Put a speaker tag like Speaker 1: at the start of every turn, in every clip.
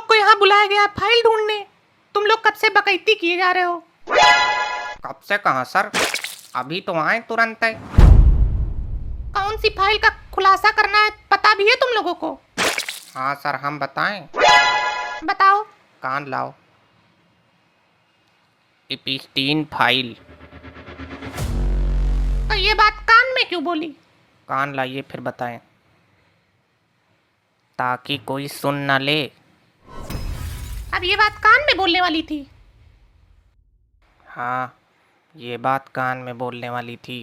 Speaker 1: लोग को यहाँ बुलाया गया फाइल ढूंढने। तुम लोग कब से बकैती किए जा रहे हो?
Speaker 2: कब से कहाँ सर, अभी तो आए तुरंत है।
Speaker 1: कौन सी फाइल का खुलासा करना है पता भी है तुम लोगों को?
Speaker 2: हाँ सर, हम बताएं?
Speaker 1: बताओ।
Speaker 2: कान लाओ। एपिस्टीन फाइल।
Speaker 1: तो ये बात कान में क्यों बोली?
Speaker 2: कान लाइए फिर बताएं, ताकि कोई सुन न ले।
Speaker 1: अब ये बात कान में बोलने वाली थी?
Speaker 2: हाँ, ये बात कान में बोलने वाली थी।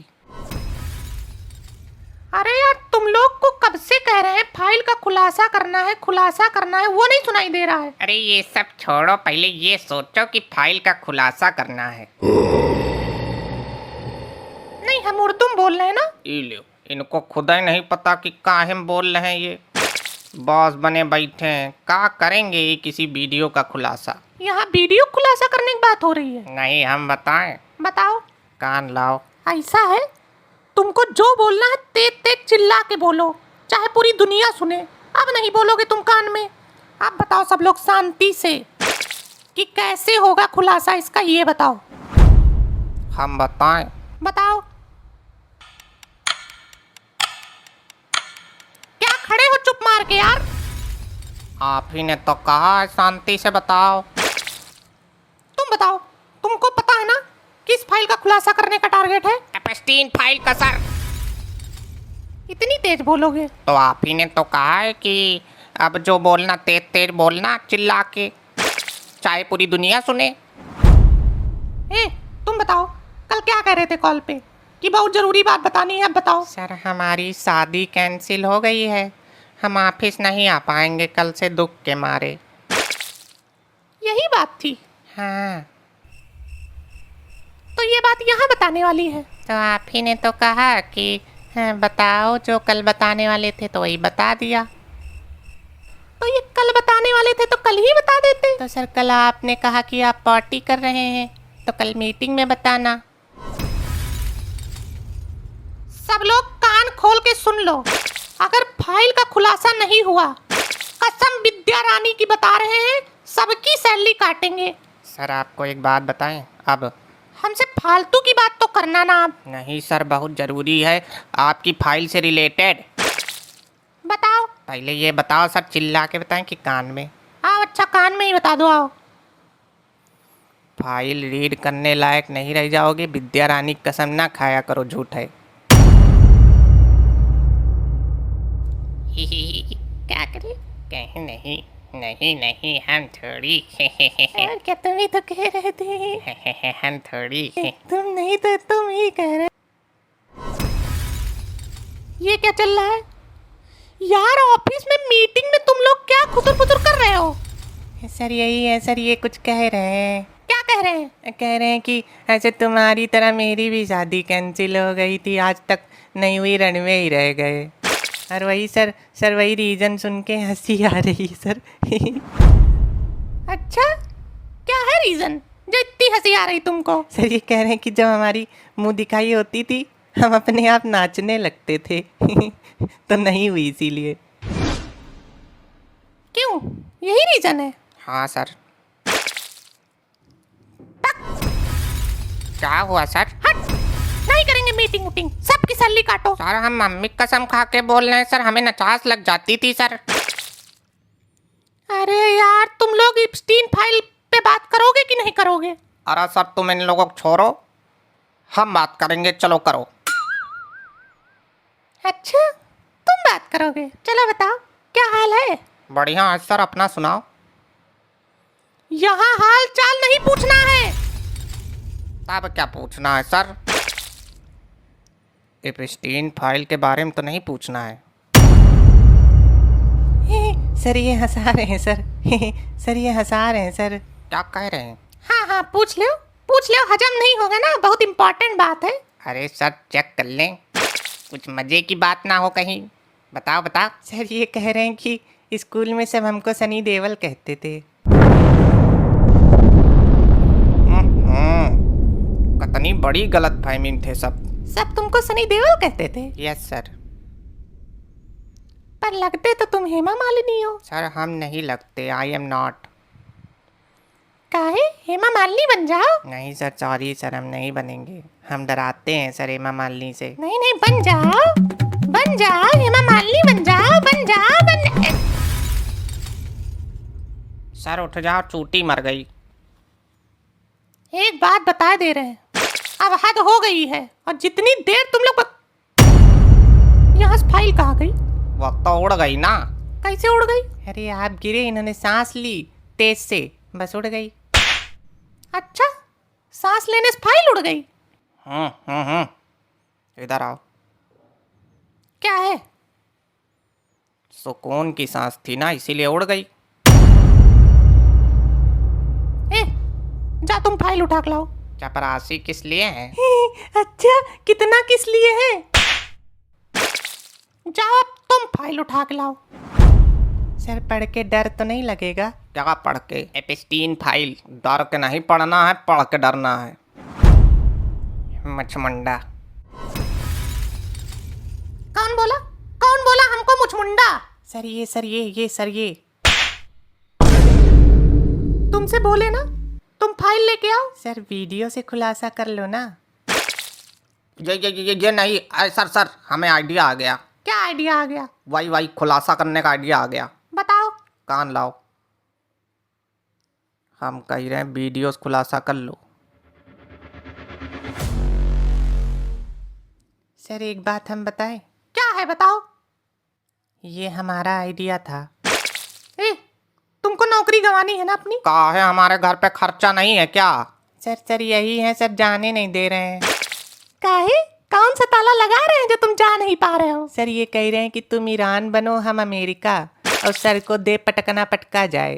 Speaker 1: अरे यार, तुम लोग को कब से कह रहे हैं फाइल का खुलासा करना है, खुलासा करना है, वो नहीं सुनाई दे रहा है।
Speaker 2: अरे ये सब छोड़ो, पहले ये सोचो कि फाइल का खुलासा करना है।
Speaker 1: नहीं, हम उर्दू में बोल रहे हैं ना।
Speaker 2: लो, इनको खुदा ही नहीं पता कि काहे में बोल रहे हैं। ये बॉस बने बैठे हैं, का करेंगे ये किसी वीडियो का खुलासा।
Speaker 1: यहाँ वीडियो खुलासा करने की बात हो रही है।
Speaker 2: नहीं, हम बताएं?
Speaker 1: बताओ।
Speaker 2: कान लाओ।
Speaker 1: ऐसा है, तुमको जो बोलना है तेज तेज चिल्ला के बोलो, चाहे पूरी दुनिया सुने। अब नहीं बोलोगे तुम कान में। अब बताओ सब लोग शांति से कि कैसे होगा खुलासा इसका, ये बताओ।
Speaker 2: हम बताएं?
Speaker 1: बताओ। क्या खड़े हो चुप मार के यार?
Speaker 2: आप ही ने तो कहा है शांति से बताओ।
Speaker 1: तुम बताओ, तुमको पता है ना किस फाइल का खुलासा करने का टारगेट है?
Speaker 2: एपिस्टीन फाइल का सर।
Speaker 1: इतनी तेज बोलोगे?
Speaker 2: तो आप ही ने तो कहा है कि अब जो बोलना तेज तेज बोलना, चिल्ला के, चाहे पूरी दुनिया सुने।
Speaker 1: ए, तुम बताओ, कल क्या कह रहे थे कॉल पे कि बहुत जरूरी बात बतानी है? अब बताओ।
Speaker 2: सर, हमारी शादी कैंसिल हो गई है, हम ऑफिस नहीं आ पाएंगे कल से दुख के मारे।
Speaker 1: यही बात थी?
Speaker 2: हाँ।
Speaker 1: तो ये बात यहाँ बताने वाली है?
Speaker 2: तो आप ही ने तो कहा कि हाँ, बताओ जो कल बताने वाले थे, तो वही बता दिया।
Speaker 1: तो ये कल बताने वाले थे तो कल ही बता देते।
Speaker 2: तो सर, कल आपने कहा कि आप पार्टी कर रहे हैं, तो कल मीटिंग में बताना।
Speaker 1: सब लोग कान खोल के सुन लो, अगर फाइल का खुलासा नहीं हुआ, कसम विद्या रानी की बता रहे हैं, सबकी सैलरी काटेंगे।
Speaker 2: सर, आपको एक बात बताएं? अब
Speaker 1: हमसे फालतू की बात तो करना ना आप।
Speaker 2: नहीं सर, बहुत ज़रूरी है, आपकी फाइल से रिलेटेड।
Speaker 1: बताओ।
Speaker 2: पहले ये बताओ सर, चिल्ला के बताएं कि कान में?
Speaker 1: आओ, अच्छा कान में ही बता दो। आओ।
Speaker 2: फाइल रीड करने लायक नहीं रह जाओगे, विद्या रानी की कसम ना खाया करो, झूठ है। क्या करे? कहीं नहीं, नहीं नहीं, हम थोड़ी।
Speaker 1: और क्या, तुम ही तो कह रहे थे।
Speaker 2: हम थोड़ी।
Speaker 1: तुम नहीं तो तुम ही कह रहे। ये क्या चल रहा है यार? ऑफिस में मीटिंग में तुम लोग क्या खुतर पुतर कर रहे हो?
Speaker 2: सर यही है सर, ये कुछ कह रहे हैं।
Speaker 1: क्या कह रहे हैं?
Speaker 2: कह रहे हैं कि ऐसे तुम्हारी तरह मेरी भी शादी कैंसिल हो गई थी, आज तक नहीं हुई, रनवे ही रह गए। और वही सर वही रीज़न सुन के हंसी आ रही है सर।
Speaker 1: अच्छा, क्या है रीज़न जो इतनी हंसी आ रही तुमको?
Speaker 2: सर, ये कह रहे हैं कि जब हमारी मुंह दिखाई होती थी, हम अपने आप नाचने लगते थे। तो नहीं हुई इसीलिए।
Speaker 1: क्यों, यही रीज़न है?
Speaker 2: हाँ सर। क्या हुआ सर?
Speaker 1: हट, नहीं करेंगे मीटिंग वूटिंग, सबकी सैलरी काटो।
Speaker 2: सर, हम मम्मी कसम खा के बोल रहे हैं सर, हमें नचास लग जाती थी सर।
Speaker 1: अरे यार, तुम लोग एपिस्टीन फाइल पे बात करोगे कि नहीं करोगे?
Speaker 2: अरे सर, तुम इन लोगों को छोड़ो, हम बात करेंगे, चलो करो।
Speaker 1: अच्छा, तुम बात करोगे? चलो बताओ, क्या हाल है?
Speaker 2: बढ़िया है सर, अपना सुनाओ।
Speaker 1: यहाँ हाल चाल नहीं पूछना है।
Speaker 2: अब क्या पूछना है सर? एपिस्टीन फाइल के बारे में तो नहीं पूछना है। सर, ये हंसा रहे हैं सर। सर, ये हंसा रहे हैं सर। क्या कह रहे हैं?
Speaker 1: हाँ हाँ, पूछ लो, हजम नहीं होगा ना, बहुत इम्पोर्टेंट बात है।
Speaker 2: अरे सर, चेक कर लें, कुछ मजे की बात ना हो कहीं। बताओ बताओ। सर, ये कह रहे हैं कि स्कूल में सब हमको सनी देओल कहते थे। कितनी बड़ी गलतफहमी थे सब।
Speaker 1: सब तुमको सनी देओल कहते थे?
Speaker 2: Yes sir.
Speaker 1: पर लगते तो तुम हेमा मालिनी हो।
Speaker 2: सर हम नहीं लगते, आई एम नॉट।
Speaker 1: काहे हेमा मालिनी बन जाओ।
Speaker 2: नहीं सर, सॉरी सर, हम नहीं बनेंगे, हम डराते हैं सर हेमा मालिनी से।
Speaker 1: नहीं नहीं बन जाओ हेमा मालिनी बन जाओ
Speaker 2: सर उठ जाओ, चूटी मर गई।
Speaker 1: एक बात बता दे रहे हैं, अब हद हो गई है। और जितनी देर तुम लोग यहाँ से फाइल कहाँ गई?
Speaker 2: वो तो उड़ गई ना।
Speaker 1: कैसे उड़ गई?
Speaker 2: अरे आप गिरे, इन्होंने सांस ली तेज से, बस उड़ गई।
Speaker 1: अच्छा, सांस लेने से फाइल उड़ गई?
Speaker 2: इधर आओ।
Speaker 1: क्या है?
Speaker 2: सुकून की सांस थी ना, इसीलिए उड़ गई।
Speaker 1: ए, जा तुम फाइल उठा के लाओ।
Speaker 2: चपरासी किस लिए है?
Speaker 1: अच्छा, कितना किस लिए है? जाओ अब तुम फाइल उठा के लाओ।
Speaker 2: सर पढ़ के डर तो नहीं लगेगा? क्या पढ़ के? एपिस्टीन फाइल डर के नहीं पढ़ना है, पढ़ के डरना है। मछमुंडा।
Speaker 1: कौन बोला हमको मुचमुंडा?
Speaker 2: सर ये
Speaker 1: तुमसे बोले ना तुम फाइल लेके आओ।
Speaker 2: सर वीडियो से खुलासा कर लो ना।
Speaker 3: ये नहीं सर हमें आइडिया आ गया।
Speaker 1: क्या आइडिया आ गया?
Speaker 3: वही खुलासा करने का आइडिया आ गया।
Speaker 1: बताओ।
Speaker 3: कान लाओ, हम कह रहे हैं वीडियोस खुलासा कर लो।
Speaker 2: सर एक बात हम बताएं?
Speaker 1: क्या है बताओ।
Speaker 2: ये हमारा आइडिया था।
Speaker 1: ए, तुमको नौकरी गंवानी है ना अपनी?
Speaker 3: कहा है हमारे घर पे खर्चा नहीं है क्या?
Speaker 2: सर यही है सर, जाने नहीं दे रहे हैं।
Speaker 1: काहे? कौन सा ताला लगा रहे हैं जो तुम जा नहीं पा रहे हो?
Speaker 2: सर ये कह रहे हैं कि तुम ईरान बनो, हम अमेरिका, और सर को दे पटकना पटका जाए।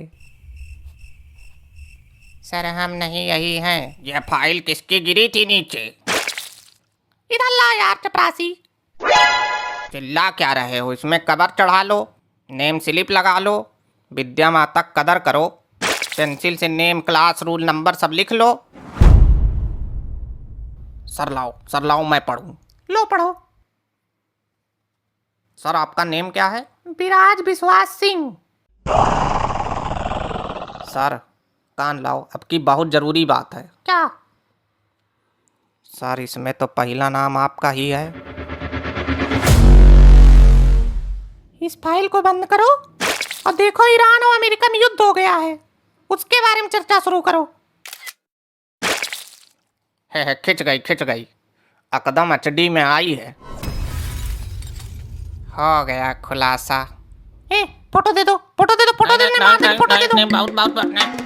Speaker 2: सर हम नहीं यही हैं।
Speaker 3: यह फाइल किसकी गिरी थी नीचे?
Speaker 1: इधर ला यार चपरासी।
Speaker 3: चिल्ला क्या रहे हो? इसमें कवर चढ़ा लो, नेम स्लिप लगा लो, विद्या माता कदर करो, पेंसिल से नेम, क्लास, रूल नंबर सब लिख लो। सर लाओ मैं पढ़ूं।
Speaker 1: लो पढ़ो।
Speaker 3: सर आपका नेम क्या है?
Speaker 1: विराज विश्वास सिंह।
Speaker 3: सर कान लाओ, अब की बहुत जरूरी बात है।
Speaker 1: क्या?
Speaker 3: सर इसमें तो पहला नाम आपका ही है।
Speaker 1: इस फाइल को बंद करो और देखो ईरान और अमेरिका में युद्ध हो गया है, उसके बारे में चर्चा शुरू करो।
Speaker 3: है खिंच गई, अकदम HD में आई है।
Speaker 2: हो गया खुलासा।
Speaker 1: ए, फोटो दे दो, फोटो दे दो, फोटो दे दो,
Speaker 3: नहीं, बहुत